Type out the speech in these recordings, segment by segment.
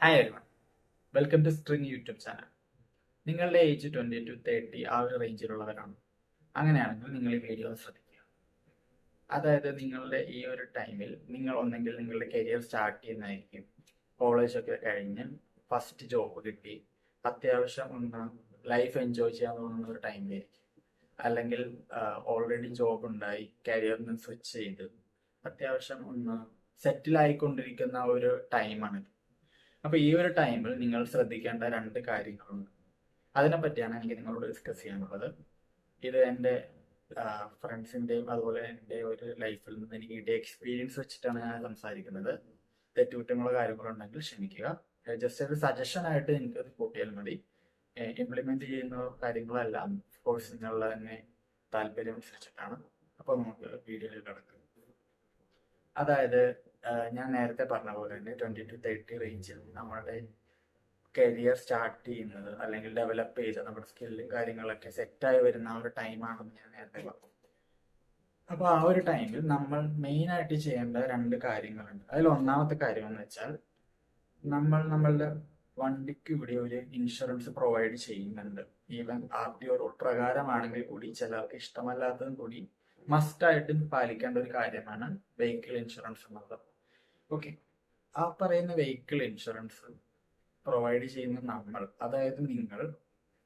Hi everyone, welcome to string YouTube channel. നിങ്ങളുടെ age 20 to 30 ആ ഒരു റേഞ്ചിലുള്ളവരാണ്. അങ്ങനെയാണെങ്കിൽ നിങ്ങൾ ഈ വീഡിയോ ശ്രദ്ധിക്കുക. അതായത് നിങ്ങളുടെ ഈ ഒരു ടൈമിൽ നിങ്ങൾ ഒന്നെങ്കിൽ നിങ്ങളുടെ കരിയർ സ്റ്റാർട്ട് ചെയ്യുന്നതായിരിക്കും. കോളേജൊക്കെ കഴിഞ്ഞ് ഫസ്റ്റ് ജോബ് കിട്ടി അത്യാവശ്യം ഒന്ന് ലൈഫ് എൻജോയ് ചെയ്യാൻ തോന്നുന്ന ഒരു ടൈമിലായിരിക്കും. അല്ലെങ്കിൽ ഓൾറെഡി ജോബ് ഉണ്ടായി കരിയറിന് സ്വിച്ച് ചെയ്ത് അത്യാവശ്യം ഒന്ന് സെറ്റിൽ ആയിക്കൊണ്ടിരിക്കുന്ന ഒരു ടൈമാണിത്. അപ്പൊ ഈ ഒരു ടൈമിൽ നിങ്ങൾ ശ്രദ്ധിക്കേണ്ട രണ്ട് കാര്യങ്ങളുണ്ട്. അതിനെ പറ്റിയാണ് എനിക്ക് നിങ്ങളോട് ഡിസ്കസ് ചെയ്യാനുള്ളത്. ഇത് എൻ്റെ ഫ്രണ്ട്സിൻ്റെയും അതുപോലെ എൻ്റെ ഒരു ലൈഫിൽ നിന്ന് എനിക്ക് കിട്ടിയ എക്സ്പീരിയൻസ് വെച്ചിട്ടാണ് ഞാൻ സംസാരിക്കുന്നത്. തെറ്റുകുറ്റങ്ങളോ കാര്യങ്ങളോ ഉണ്ടെങ്കിൽ ക്ഷമിക്കുക. ജസ്റ്റ് ഒരു സജഷൻ ആയിട്ട് നിങ്ങൾക്ക് അത് കൂട്ടിയാൽ മതി. ഇംപ്ലിമെന്റ് ചെയ്യുന്ന കാര്യങ്ങളെല്ലാം കോഴ്സ് നിങ്ങളുടെ തന്നെ താല്പര്യം അനുസരിച്ചിട്ടാണ്. അപ്പോൾ നമുക്ക് വീഡിയോയിൽ കിടക്കാം. അതായത് ഞാൻ നേരത്തെ പറഞ്ഞ പോലെ തന്നെ 20 to 30 റേഞ്ചിൽ നമ്മുടെ കരിയർ സ്റ്റാർട്ട് ചെയ്യുന്നത് അല്ലെങ്കിൽ ഡെവലപ്പ് ചെയ്ത് നമ്മുടെ സ്കില്ലും കാര്യങ്ങളൊക്കെ സെറ്റായി വരുന്ന ആ ഒരു ടൈമാണെന്ന് ഞാൻ നേരത്തെ പറഞ്ഞു. അപ്പോൾ ആ ഒരു ടൈമിൽ നമ്മൾ മെയിൻ ആയിട്ട് ചെയ്യേണ്ട രണ്ട് കാര്യങ്ങളുണ്ട്. അതിൽ ഒന്നാമത്തെ കാര്യം എന്ന് വെച്ചാൽ നമ്മളുടെ വണ്ടിക്ക് ഇവിടെ ഒരു ഇൻഷുറൻസ് പ്രൊവൈഡ് ചെയ്യുന്നുണ്ട്. ഈവൻ RTO റൂൾ പ്രകാരമാണെങ്കിൽ കൂടി ചിലർക്ക് ഇഷ്ടമല്ലാത്തതും കൂടി മസ്റ്റായിട്ട് പാലിക്കേണ്ട ഒരു കാര്യമാണ് വെഹിക്കിൾ ഇൻഷുറൻസ് എന്നുള്ളത്. ഓക്കെ, ആ പറയുന്ന വെഹിക്കിൾ ഇൻഷുറൻസ് പ്രൊവൈഡ് ചെയ്യുന്ന നമ്മൾ, അതായത്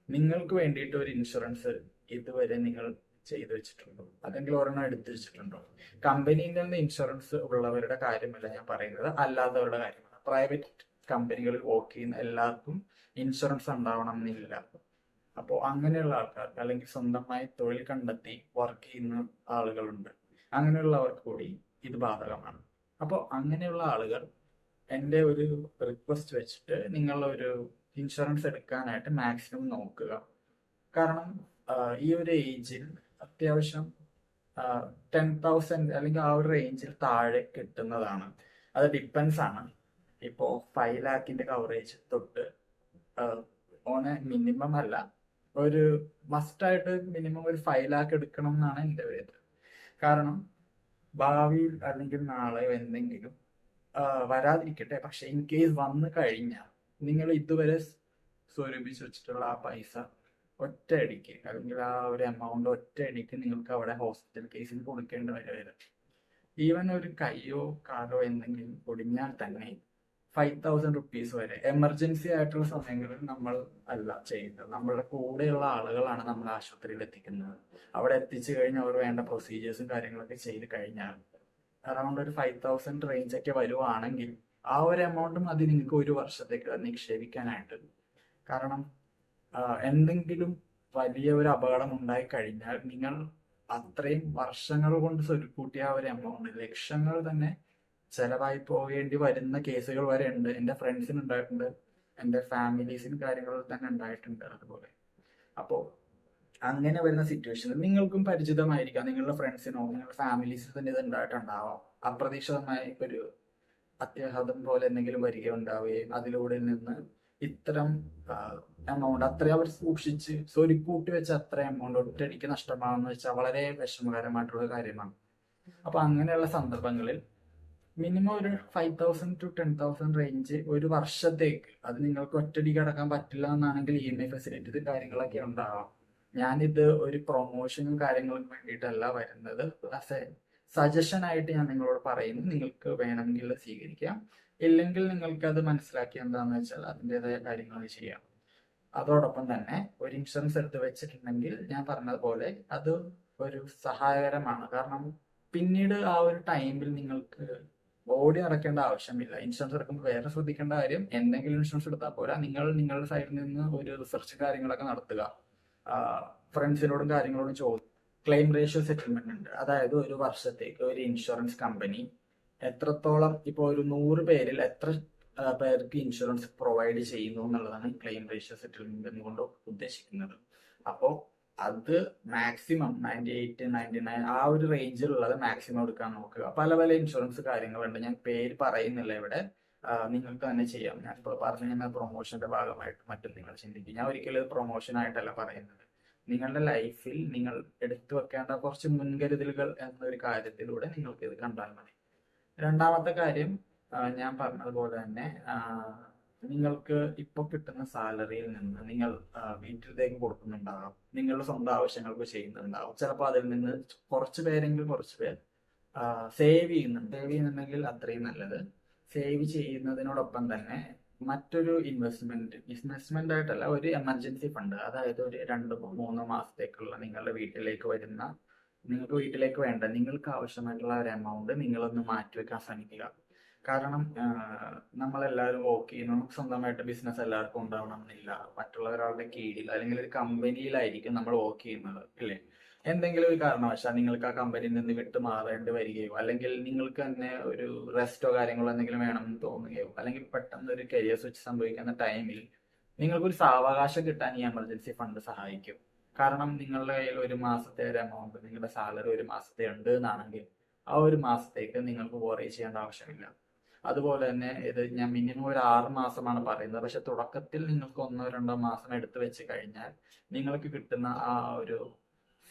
നിങ്ങൾക്ക് വേണ്ടിയിട്ട് ഒരു ഇൻഷുറൻസ് ഇതുവരെ നിങ്ങൾ ചെയ്തു വെച്ചിട്ടുണ്ടോ, അല്ലെങ്കിൽ ഒരെണ്ണം എടുത്തു വെച്ചിട്ടുണ്ടോ? കമ്പനിയിൽ നിന്ന് ഇൻഷുറൻസ് ഉള്ളവരുടെ കാര്യമല്ല ഞാൻ പറയുന്നത്, അല്ലാത്തവരുടെ കാര്യമാണ്. പ്രൈവറ്റ് കമ്പനികളിൽ വർക്ക് ചെയ്യുന്ന എല്ലാവർക്കും ഇൻഷുറൻസ് ഉണ്ടാവണം എന്നില്ല. അപ്പോൾ അങ്ങനെയുള്ള ആൾക്കാർക്ക് അല്ലെങ്കിൽ സ്വന്തമായി തൊഴിൽ കണ്ടെത്തി വർക്ക് ചെയ്യുന്ന ആളുകളുണ്ട്, അങ്ങനെയുള്ളവർക്ക് കൂടി ഇത് ബാധകമാണ്. അപ്പോൾ അങ്ങനെയുള്ള ആളുകൾ എൻ്റെ ഒരു റിക്വസ്റ്റ് വെച്ചിട്ട് നിങ്ങളൊരു ഇൻഷുറൻസ് എടുക്കാനായിട്ട് മാക്സിമം നോക്കുക. കാരണം ഈ ഒരു ഏജിൽ അത്യാവശ്യം 10,000 അല്ലെങ്കിൽ ആ ഒരു റേഞ്ചിൽ താഴെ കിട്ടുന്നതാണ്. അത് ഡിപ്പെൻസ് ആണ്. ഇപ്പോൾ 5 lakhന്റെ കവറേജ് തൊട്ട് ഓൺ മിനിമം അല്ല, ഒരു മസ്റ്റായിട്ട് മിനിമം ഒരു 5 lakh എടുക്കണം എന്നാണ് എൻ്റെ ഒരു ഇത്. കാരണം ഭാവിയിൽ അല്ലെങ്കിൽ നാളെ എന്തെങ്കിലും വരാതിരിക്കട്ടെ, പക്ഷെ ഇൻ കേസ് വന്നു കഴിഞ്ഞാൽ നിങ്ങൾ ഇതുവരെ സ്വരൂപിച്ച് വെച്ചിട്ടുള്ള ആ പൈസ ഒറ്റയടിക്ക് അല്ലെങ്കിൽ ആ ഒരു എമൗണ്ട് ഒറ്റയടിക്ക് നിങ്ങൾക്ക് അവിടെ ഹോസ്പിറ്റൽ കേസിൽ കൊടുക്കേണ്ടി വരും. ഈവൻ ഒരു കയ്യോ കാലോ എന്തെങ്കിലും ഒടിഞ്ഞാൽ തന്നെ 5,000 റുപ്പീസ് വരെ എമർജൻസി ആയിട്ടുള്ള സമയങ്ങളിൽ നമ്മൾ അല്ല ചെയ്യുന്നത്, നമ്മളുടെ കൂടെയുള്ള ആളുകളാണ് നമ്മൾ ആശുപത്രിയിൽ എത്തിക്കുന്നത്. അവിടെ എത്തിച്ചു കഴിഞ്ഞാൽ അവർ വേണ്ട പ്രൊസീജിയേഴ്സും കാര്യങ്ങളൊക്കെ ചെയ്ത് കഴിഞ്ഞാൽ അറൗണ്ട് ഒരു 5,000 റേഞ്ച് ഒക്കെ വരുവാണെങ്കിൽ ആ ഒരു എമൗണ്ട് മതി നിങ്ങൾക്ക് ഒരു വർഷത്തേക്ക് നിക്ഷേപിക്കാനായിട്ട്. കാരണം എന്തെങ്കിലും വലിയ ഒരു അപകടം ഉണ്ടായി കഴിഞ്ഞാൽ നിങ്ങൾ അത്രയും വർഷങ്ങൾ കൊണ്ട് സ്വരുക്കൂട്ടിയ ആ ഒരു എമൗണ്ട് ലക്ഷങ്ങൾ തന്നെ ചെലവായി പോകേണ്ടി വരുന്ന കേസുകൾ വരെ ഉണ്ട്. എൻ്റെ ഫ്രണ്ട്സിന് ഉണ്ടായിട്ടുണ്ട്, എൻ്റെ ഫാമിലീസിന് കാര്യങ്ങളിൽ തന്നെ ഉണ്ടായിട്ടുണ്ട് അതുപോലെ. അപ്പോൾ അങ്ങനെ വരുന്ന സിറ്റുവേഷനിൽ നിങ്ങൾക്കും പരിചിതമായിരിക്കാം, നിങ്ങളുടെ ഫ്രണ്ട്സിനോ നിങ്ങളുടെ ഫാമിലീസിന് തന്നെ ഇത് ഉണ്ടായിട്ടുണ്ടാവാം. അപ്രതീക്ഷിതമായി ഒരു അത്യാഘാതം പോലെ എന്തെങ്കിലും വരികയുണ്ടാവുകയും അതിലൂടെ നിന്ന് ഇത്തരം എമൗണ്ട് അത്രയും അവർ സൂക്ഷിച്ച് സ്വരുക്കൂട്ടി വെച്ച അത്ര എമൗണ്ട് ഒറ്റയടിക്ക് നഷ്ടമാണെന്ന് വെച്ചാൽ വളരെ വിഷമകരമായിട്ടുള്ള കാര്യമാണ്. അപ്പൊ അങ്ങനെയുള്ള സന്ദർഭങ്ങളിൽ മിനിമം ഒരു 5,000 to 10,000 റേഞ്ച് ഒരു വർഷത്തേക്ക്, അത് നിങ്ങൾക്ക് ഒറ്റയടിക്ക് അടക്കാൻ പറ്റില്ല എന്നാണെങ്കിൽ EMI ഫെസിലിറ്റീസ് കാര്യങ്ങളൊക്കെ ഉണ്ടാവാം. ഞാനിത് ഒരു പ്രൊമോഷനും കാര്യങ്ങളും വേണ്ടിയിട്ടല്ല വരുന്നത്, ആസ് എ സജഷൻ ആയിട്ട് ഞാൻ നിങ്ങളോട് പറയുന്നു. നിങ്ങൾക്ക് വേണമെങ്കിൽ സ്വീകരിക്കാം, ഇല്ലെങ്കിൽ നിങ്ങൾക്ക് അത് മനസ്സിലാക്കി എന്താണെന്ന് വെച്ചാൽ അതിൻ്റെതായ കാര്യങ്ങൾ ചെയ്യാം. അതോടൊപ്പം തന്നെ ഒരു ഇൻഷുറൻസ് എടുത്ത് വെച്ചിട്ടുണ്ടെങ്കിൽ ഞാൻ പറഞ്ഞതുപോലെ അത് ഒരു സഹായകരമാണ്. കാരണം പിന്നീട് ആ ഒരു ടൈമിൽ നിങ്ങൾക്ക് ഓടി നടക്കേണ്ട ആവശ്യമില്ല. ഇൻഷുറൻസ് എടുക്കുമ്പോൾ വേറെ ശ്രദ്ധിക്കേണ്ട കാര്യം, എന്തെങ്കിലും ഇൻഷുറൻസ് എടുത്താൽ പോരാ, നിങ്ങൾ നിങ്ങളുടെ സൈഡിൽ നിന്ന് ഒരു റിസർച്ച് കാര്യങ്ങളൊക്കെ നടത്തുക. ഫ്രണ്ട്സിനോടും കാര്യങ്ങളോടും ക്ലെയിം റേഷ്യോ സെറ്റിൽമെന്റ് ഉണ്ട്. അതായത് ഒരു വർഷത്തേക്ക് ഒരു ഇൻഷുറൻസ് കമ്പനി എത്രത്തോളം, ഇപ്പോൾ ഒരു 100 പേരിൽ എത്ര പേർക്ക് ഇൻഷുറൻസ് പ്രൊവൈഡ് ചെയ്യുന്നു എന്നുള്ളതാണ് ക്ലെയിം റേഷ്യോ സെറ്റിൽമെന്റ് എന്നുകൊണ്ട് ഉദ്ദേശിക്കുന്നത്. അപ്പോൾ അത് മാക്സിമം 98, 99 ആ ഒരു റേഞ്ചിലുള്ളത് മാക്സിമം എടുക്കാൻ നോക്കുക. പല പല ഇൻഷുറൻസ് കാര്യങ്ങളുണ്ട്, ഞാൻ പേര് പറയുന്നില്ല ഇവിടെ, നിങ്ങൾക്ക് തന്നെ ചെയ്യാം. ഞാൻ ഇപ്പോൾ പറഞ്ഞ പ്രൊമോഷന്റെ ഭാഗമായിട്ട് മറ്റും നിങ്ങൾ ചിന്തിക്കും. ഞാൻ ഒരിക്കലും പ്രൊമോഷൻ ആയിട്ടല്ല പറയുന്നത്. നിങ്ങളുടെ ലൈഫിൽ നിങ്ങൾ എടുത്തു വെക്കേണ്ട കുറച്ച് മുൻകരുതലുകൾ എന്നൊരു കാര്യത്തിലൂടെ നിങ്ങൾക്ക് ഇത് കണ്ടാൽ മതി. രണ്ടാമത്തെ കാര്യം ഞാൻ പറഞ്ഞതുപോലെ തന്നെ നിങ്ങൾക്ക് ഇപ്പൊ കിട്ടുന്ന സാലറിയിൽ നിന്ന് നിങ്ങൾ വീട്ടിലേക്ക് കൊടുക്കുന്നുണ്ടാവും, നിങ്ങളുടെ സ്വന്തം ആവശ്യങ്ങൾക്ക് ചെയ്യുന്നുണ്ടാവും. ചിലപ്പോൾ അതിൽ നിന്ന് കുറച്ച് പേർ സേവ് ചെയ്യുന്നുണ്ടെങ്കിൽ അത്രയും നല്ലത്. സേവ് ചെയ്യുന്നതിനോടൊപ്പം തന്നെ മറ്റൊരു ഇൻവെസ്റ്റ്മെന്റ് ആയിട്ടല്ല, ഒരു എമർജൻസി ഫണ്ട്, അതായത് ഒരു 2-3 മാസത്തേക്കുള്ള നിങ്ങൾക്ക് വീട്ടിലേക്ക് വേണ്ട നിങ്ങൾക്ക് ആവശ്യമായിട്ടുള്ള ഒരു എമൗണ്ട് നിങ്ങളൊന്ന് മാറ്റിവെക്കാൻ ശ്രമിക്കുക. കാരണം നമ്മളെല്ലാവരും വർക്ക് ചെയ്യുന്നു, സ്വന്തമായിട്ട് ബിസിനസ് എല്ലാവർക്കും ഉണ്ടാവണം എന്നില്ല. മറ്റുള്ളവരുടെ കീഴിൽ അല്ലെങ്കിൽ ഒരു കമ്പനിയിലായിരിക്കും നമ്മൾ വർക്ക് ചെയ്യുന്നത്, ഇല്ലേ? എന്തെങ്കിലും ഒരു കാരണവശാൽ നിങ്ങൾക്ക് ആ കമ്പനിയിൽ നിന്ന് വിട്ടു മാറേണ്ടി വരികയോ അല്ലെങ്കിൽ നിങ്ങൾക്ക് തന്നെ ഒരു റെസ്റ്റോ കാര്യങ്ങളോ എന്തെങ്കിലും വേണമെന്ന് തോന്നുകയോ അല്ലെങ്കിൽ പെട്ടെന്ന് ഒരു കരിയർ സ്വിച്ച് സംഭവിക്കുന്ന ടൈമിൽ നിങ്ങൾക്കൊരു സാവകാശം കിട്ടാൻ ഈ എമർജൻസി ഫണ്ട് സഹായിക്കും. കാരണം നിങ്ങളുടെ കയ്യിൽ ഒരു മാസത്തെ ഒരു എമൗണ്ട്, നിങ്ങളുടെ സാലറി ഒരു മാസത്തെ ഉണ്ട് എന്നാണെങ്കിൽ ആ ഒരു മാസത്തേക്ക് നിങ്ങൾക്ക് വറി ചെയ്യേണ്ട ആവശ്യമില്ല. അതുപോലെ തന്നെ ഇത് ഞാൻ മിനിമം ഒരു 6 മാസമാണ് പറയുന്നത്. പക്ഷെ തുടക്കത്തിൽ നിങ്ങൾക്ക് 1-2 മാസം എടുത്തു വെച്ച് കഴിഞ്ഞാൽ നിങ്ങൾക്ക് കിട്ടുന്ന ആ ഒരു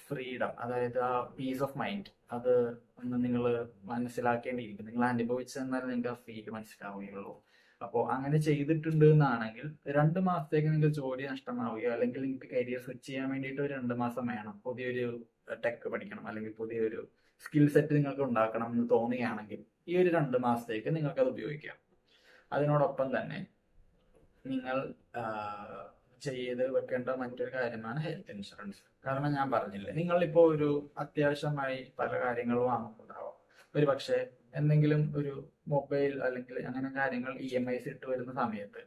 ഫ്രീഡം, അതായത് ആ പീസ് ഓഫ് മൈൻഡ്, അത് ഒന്ന് നിങ്ങൾ മനസ്സിലാക്കേണ്ടിയിരിക്കും. നിങ്ങൾ അനുഭവിച്ചു തന്നാൽ നിങ്ങൾക്ക് ആ ഫീൽ മനസ്സിലാവുകയുള്ളൂ. അപ്പോൾ അങ്ങനെ ചെയ്തിട്ടുണ്ട് എന്നാണെങ്കിൽ 2 മാസത്തേക്ക് നിങ്ങൾക്ക് ജോലി നഷ്ടമാവുകയോ അല്ലെങ്കിൽ നിങ്ങൾക്ക് കരിയർ സ്വിച്ച് ചെയ്യാൻ വേണ്ടിയിട്ട് ഒരു 2 മാസം വേണം, പുതിയൊരു ടെക് പഠിക്കണം അല്ലെങ്കിൽ പുതിയൊരു സ്കിൽ സെറ്റ് നിങ്ങൾക്ക് ഉണ്ടാക്കണം എന്ന് തോന്നുകയാണെങ്കിൽ ഈ ഒരു 2 മാസത്തേക്ക് നിങ്ങൾക്ക് അത് ഉപയോഗിക്കാം. അതിനോടൊപ്പം തന്നെ നിങ്ങൾ ചെയ്ത് വെക്കേണ്ട മറ്റൊരു കാര്യമാണ് ഹെൽത്ത് ഇൻഷുറൻസ്. കാരണം ഞാൻ പറഞ്ഞില്ലേ, നിങ്ങളിപ്പോൾ ഒരു അത്യാവശ്യമായി പല കാര്യങ്ങളും വാങ്ങുന്നുണ്ടാവും. ഒരു പക്ഷേ എന്തെങ്കിലും ഒരു മൊബൈൽ അല്ലെങ്കിൽ അങ്ങനെ കാര്യങ്ങൾ EMIs ഇട്ട് വരുന്ന സമയത്ത്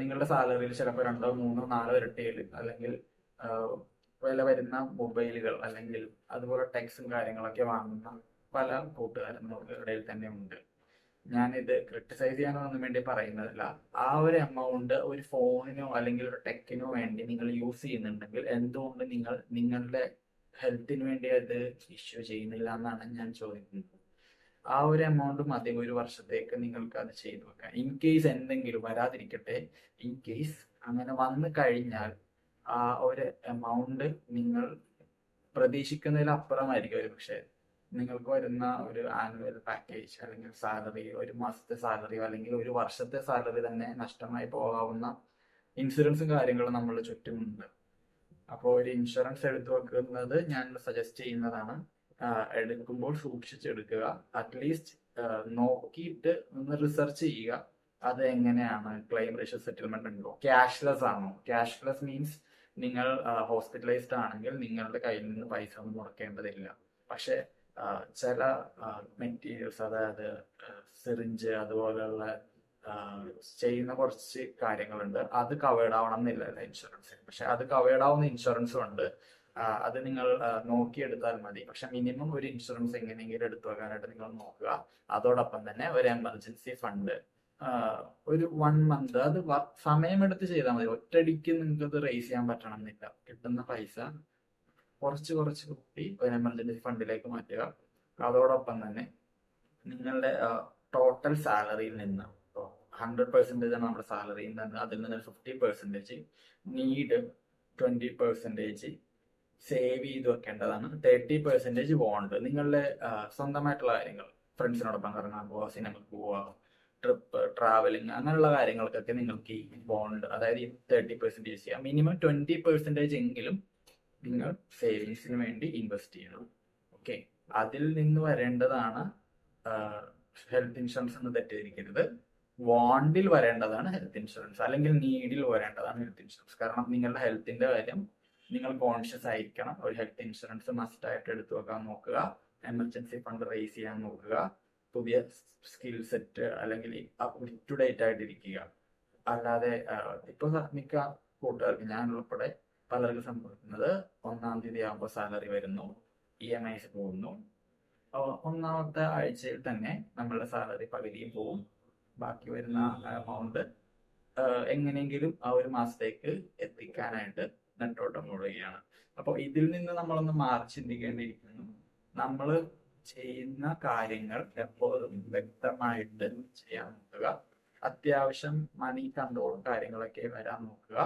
നിങ്ങളുടെ സാലറിയിൽ ചിലപ്പോൾ 2-3-4 ഇരട്ടിയിൽ അല്ലെങ്കിൽ വില വരുന്ന മൊബൈലുകൾ അല്ലെങ്കിൽ അതുപോലെ ടെക്സും കാര്യങ്ങളൊക്കെ വാങ്ങുന്ന പല കൂട്ടുകാരും നമുക്ക് ഇടയിൽ തന്നെ ഉണ്ട്. ഞാനിത് ക്രിട്ടിസൈസ് ചെയ്യാനൊന്നും വേണ്ടി പറയുന്നതല്ല. ആ ഒരു എമൗണ്ട് ഒരു ഫോണിനോ അല്ലെങ്കിൽ ഒരു ടെക്കിനോ വേണ്ടി നിങ്ങൾ യൂസ് ചെയ്യുന്നുണ്ടെങ്കിൽ എന്തുകൊണ്ട് നിങ്ങൾ നിങ്ങളുടെ ഹെൽത്തിന് വേണ്ടി അത് ഇഷ്യൂ ചെയ്യുന്നില്ല എന്നാണ് ഞാൻ ചോദിക്കുന്നത്. ആ ഒരു എമൗണ്ട് മതി ഒരു വർഷത്തേക്ക് നിങ്ങൾക്ക് അത് ചെയ്തു വെക്കാം. ഇൻ കേസ് എന്തെങ്കിലും വരാതിരിക്കട്ടെ, ഇൻ കേസ് അങ്ങനെ വന്നു കഴിഞ്ഞാൽ ആ ഒരു എമൗണ്ട് നിങ്ങൾ പ്രതീക്ഷിക്കുന്നതിലപ്പുറമായിരിക്കും ഒരു പക്ഷേ നിങ്ങൾക്ക് വരുന്ന ഒരു ആനുവൽ പാക്കേജ് അല്ലെങ്കിൽ സാലറി, ഒരു മാസത്തെ സാലറിയോ അല്ലെങ്കിൽ ഒരു വർഷത്തെ സാലറി തന്നെ നഷ്ടമായി പോകാവുന്ന ഇൻഷുറൻസും കാര്യങ്ങളും നമ്മളുടെ ചുറ്റുമുണ്ട്. അപ്പോൾ ഒരു ഇൻഷുറൻസ് എടുത്തു വെക്കുന്നത് ഞാൻ സജസ്റ്റ് ചെയ്യുന്നതാണ്. എടുക്കുമ്പോൾ സൂക്ഷിച്ചെടുക്കുക. അറ്റ്ലീസ്റ്റ് നോക്കിയിട്ട് ഒന്ന് റിസർച്ച് ചെയ്യുക അത് എങ്ങനെയാണ്, ക്ലെയിം റേഷ്യോ സെറ്റിൽമെന്റ് ഉണ്ടോ, ക്യാഷ്ലെസ് ആണോ. ക്യാഷ്ലെസ് മീൻസ് നിങ്ങൾ ഹോസ്പിറ്റലൈസ്ഡ് ആണെങ്കിൽ നിങ്ങളുടെ കയ്യിൽ നിന്ന് പൈസ ഒന്നും മുടക്കേണ്ടതില്ല. പക്ഷെ ചില മെറ്റീരിയൽസ്, അതായത് സിറിഞ്ച് അതുപോലെയുള്ള ചെയ്യുന്ന കുറച്ച് കാര്യങ്ങളുണ്ട്, അത് കവേർഡ് ആവണം എന്നില്ല ഇൻഷുറൻസ്. പക്ഷെ അത് കവേർഡ് ആവുന്ന ഇൻഷുറൻസും ഉണ്ട്. അത് നിങ്ങൾ നോക്കിയെടുത്താൽ മതി. പക്ഷെ മിനിമം ഒരു ഇൻഷുറൻസ് എങ്ങനെയെങ്കിലും എടുത്തു വെക്കാനായിട്ട് നിങ്ങൾ നോക്കുക. അതോടൊപ്പം തന്നെ ഒരു എമർജൻസി ഫണ്ട് ഒരു 1 മന്ത് അത് സമയമെടുത്ത് ചെയ്താൽ മതി. ഒറ്റയടിക്ക് നിങ്ങൾക്ക് അത് റേസ് ചെയ്യാൻ പറ്റണം എന്നില്ല. കിട്ടുന്ന പൈസ കുറച്ച് കൂട്ടി ഒരു എമർജൻസി ഫണ്ടിലേക്ക് മാറ്റുക. അതോടൊപ്പം തന്നെ നിങ്ങളുടെ ടോട്ടൽ സാലറിയിൽ നിന്ന് 100% ആണ് നമ്മുടെ സാലറിയിൽ നിന്ന്, അതിൽ നിന്ന് 50% നീഡ്, 20% സേവ് ചെയ്ത് വെക്കേണ്ടതാണ്, 30% ബോണ്ട്. നിങ്ങളുടെ സ്വന്തമായിട്ടുള്ള കാര്യങ്ങൾ, ഫ്രണ്ട്സിനോടൊപ്പം കറങ്ങാൻ പോവുക, സിനിമക്ക് പോവുക, ട്രിപ്പ്, ട്രാവലിംഗ്, അങ്ങനെയുള്ള കാര്യങ്ങൾക്കൊക്കെ നിങ്ങൾക്ക് ഈ ബോണ്ട്, അതായത് ഈ 30% ചെയ്യാം. മിനിമം 20% എങ്കിലും നിങ്ങൾ സേവിങ്സിന് വേണ്ടി ഇൻവെസ്റ്റ് ചെയ്യണം. ഓക്കെ, അതിൽ നിന്ന് വരേണ്ടതാണ് ഹെൽത്ത് ഇൻഷുറൻസ് എന്ന് തെറ്റിദ്ധരിക്കരുത്. വാണ്ടിൽ വരേണ്ടതാണ് ഹെൽത്ത് ഇൻഷുറൻസ്, അല്ലെങ്കിൽ നീഡിൽ വരേണ്ടതാണ് ഹെൽത്ത് ഇൻഷുറൻസ്. കാരണം നിങ്ങളുടെ ഹെൽത്തിന്റെ കാര്യം നിങ്ങൾ കോൺഷ്യസ് ആയിരിക്കണം. ഒരു ഹെൽത്ത് ഇൻഷുറൻസ് മസ്റ്റ് ആയിട്ട് എടുത്തു വെക്കാൻ നോക്കുക. എമർജൻസി ഫണ്ട് റേസ് ചെയ്യാൻ നോക്കുക. പുതിയ സ്കിൽ സെറ്റ് അല്ലെങ്കിൽ അപ് ടു ഡേറ്റ് ആയിട്ടിരിക്കുക. അല്ലാതെ ഇപ്പൊ മിക്ക കൂട്ടുകാർക്ക്, ഞാൻ ഉൾപ്പെടെ പലർക്കും സംഭവിക്കുന്നത്, 1-ാം തീയതി ആകുമ്പോൾ സാലറി വരുന്നു, EMIs പോകുന്നു, 1-ാമത്തെ ആഴ്ചയിൽ തന്നെ നമ്മളുടെ സാലറി പകുതിയും പോവും. ബാക്കി വരുന്ന എമൗണ്ട് എങ്ങനെയെങ്കിലും ആ ഒരു മാസത്തേക്ക് എത്തിക്കാനായിട്ട് നെട്ടോട്ടം ഓടുകയാണ്. അപ്പോൾ ഇതിൽ നിന്ന് നമ്മളൊന്ന് മാറി ചിന്തിക്കേണ്ടിയിരിക്കുന്നു. നമ്മൾ ചെയ്യുന്ന കാര്യങ്ങൾ എപ്പോഴും വ്യക്തമായിട്ട് ചെയ്യാൻ നോക്കുക. അത്യാവശ്യം മണി കൺട്രോളും കാര്യങ്ങളൊക്കെ വരാൻ നോക്കുക.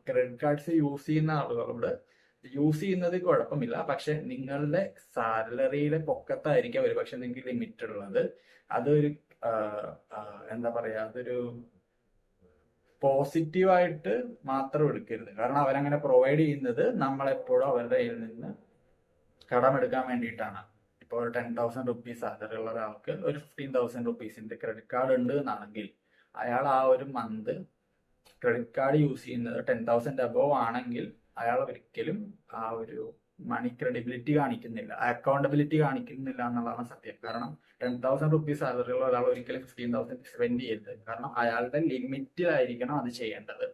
ക്രെഡിറ്റ് കാർഡ്സ് യൂസ് ചെയ്യുന്ന ആളുകളോട് യൂസ് ചെയ്യുന്നത് കുഴപ്പമില്ല, പക്ഷെ നിങ്ങളുടെ സാലറിയിലെ പൊക്കത്തായിരിക്കും ഒരു പക്ഷെ നിങ്ങൾക്ക് ലിമിറ്റ് ഉള്ളത്. അതൊരു എന്താ പറയാ, അതൊരു പോസിറ്റീവായിട്ട് മാത്രം എടുക്കരുത്. കാരണം അവരങ്ങനെ പ്രൊവൈഡ് ചെയ്യുന്നത് നമ്മളെപ്പോഴും അവരുടെ കയ്യിൽ നിന്ന് കടമെടുക്കാൻ വേണ്ടിയിട്ടാണ്. ഇപ്പോൾ ഒരു 10,000 റുപ്പീസ് സാലറി ഉള്ള ഒരാൾക്ക് ഒരു 15,000 റുപ്പീസിന്റെ ക്രെഡിറ്റ് കാർഡ് ഉണ്ട് എന്നാണെങ്കിൽ അയാൾ ആ ഒരു മന്ത് ക്രെഡിറ്റ് കാർഡ് യൂസ് ചെയ്യുന്നത് 10,000 അബോവ് ആണെങ്കിൽ അയാൾ ഒരിക്കലും ആ ഒരു മണി ക്രെഡിബിലിറ്റി കാണിക്കുന്നില്ല, അക്കൗണ്ടബിലിറ്റി കാണിക്കുന്നില്ല എന്നുള്ളതാണ് സത്യം. കാരണം 10,000 റുപ്പീസ് സാലറി ഉള്ള ഒരാൾ ഒരിക്കലും 15,000 സ്പെൻഡ് ചെയ്യരുത്. കാരണം അയാളുടെ ലിമിറ്റിലായിരിക്കണം അത് ചെയ്യേണ്ടത്.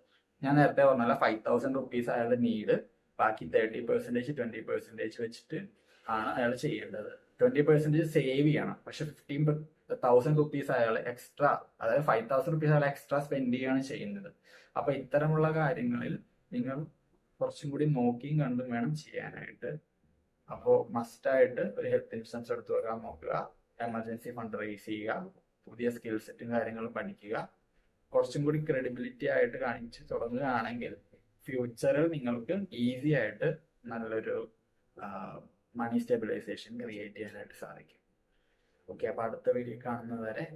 ഞാൻ നേരത്തെ പറഞ്ഞല്ല, 5,000 റുപ്പീസ് അയാളുടെ നീഡ്, ബാക്കി 30%, 20% വെച്ചിട്ട് ആണ് അയാൾ ചെയ്യേണ്ടത്. 20% സേവ് ചെയ്യണം. പക്ഷെ 15,000 റുപ്പീസ് അയാൾ എക്സ്ട്രാ, അതായത് 5,000 റുപ്പീസ് അയാൾ എക്സ്ട്രാ സ്പെൻഡ് ചെയ്യുകയാണ് ചെയ്യുന്നത്. അപ്പൊ ഇത്തരമുള്ള കാര്യങ്ങളിൽ നിങ്ങൾ കുറച്ചും കൂടി നോക്കിയും കണ്ടും വേണം ചെയ്യാനായിട്ട്. അപ്പോൾ മസ്റ്റായിട്ട് ഒരു ഹെൽത്ത് ഇൻഷുറൻസ് എടുത്തു വെക്കാൻ നോക്കുക, എമർജൻസി ഫണ്ട് റേസ് ചെയ്യുക, പുതിയ സ്കിൽ സെറ്റും കാര്യങ്ങളും പഠിക്കുക. കുറച്ചും കൂടി ക്രെഡിബിലിറ്റി ആയിട്ട് കാണിച്ച് തുടങ്ങുകയാണെങ്കിൽ ഫ്യൂച്ചറിൽ നിങ്ങൾക്ക് ഈസി ആയിട്ട് നല്ലൊരു മണി സ്റ്റെബിലൈസേഷൻ ക്രിയേറ്റ് ചെയ്യാനായിട്ട് സാധിക്കും. ഓക്കെ, അപ്പൊ അടുത്ത വീഡിയോ കാണുന്നത് വരെ